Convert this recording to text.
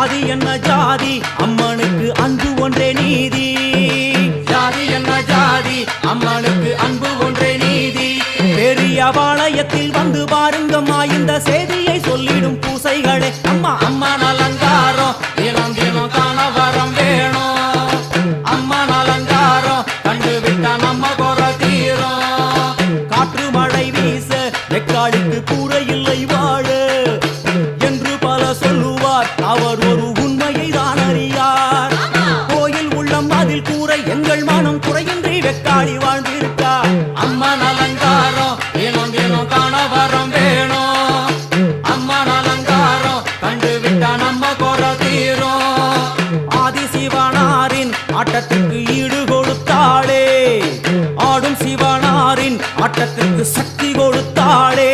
ஜாதி என்ன ஜாதி அம்மனுக்கு அன்பு ஒன்றே நீதி. ஜாதி என்ன ஜாதி அம்மனுக்கு அன்பு ஒன்றே நீதி. பெரிய பாளையத்தில் வந்து பாருங்கம்மா இந்த செய்தியை சொல்லிடும் பூசைகளே. அம்மா அம்மன் அலங்காரம் தினம் தினம் காண வரம் வேணும். அம்மன் அலங்காரம் கண்டு விட்டா நம்ம குறை தீரும். காற்று மழை வீச வெக்காளிக்கு கூரை இல்லை வாழ என்று பல சொல்லுவார். அவர் ஒரு உண்மையை தான் அறியார். கோயில் உள்ளம் அதில் கூரை எங்கள் மனம் குறையின்றி வெக்காளி வாழ்ந்திருக்கா. அம்மன் அலங்காரம் தினம் தினம் காண வரம் வேணும். அம்மன் அலங்காரம் கண்டு விட்டா நம்ம குறை தீரும். ஆதி சிவனாரின் ஆட்டத்திற்கு ஈடு கொடுத்தாளே. ஆடும் சிவனாரின் ஆட்டத்திற்கு சக்தி கொடுத்தாளே.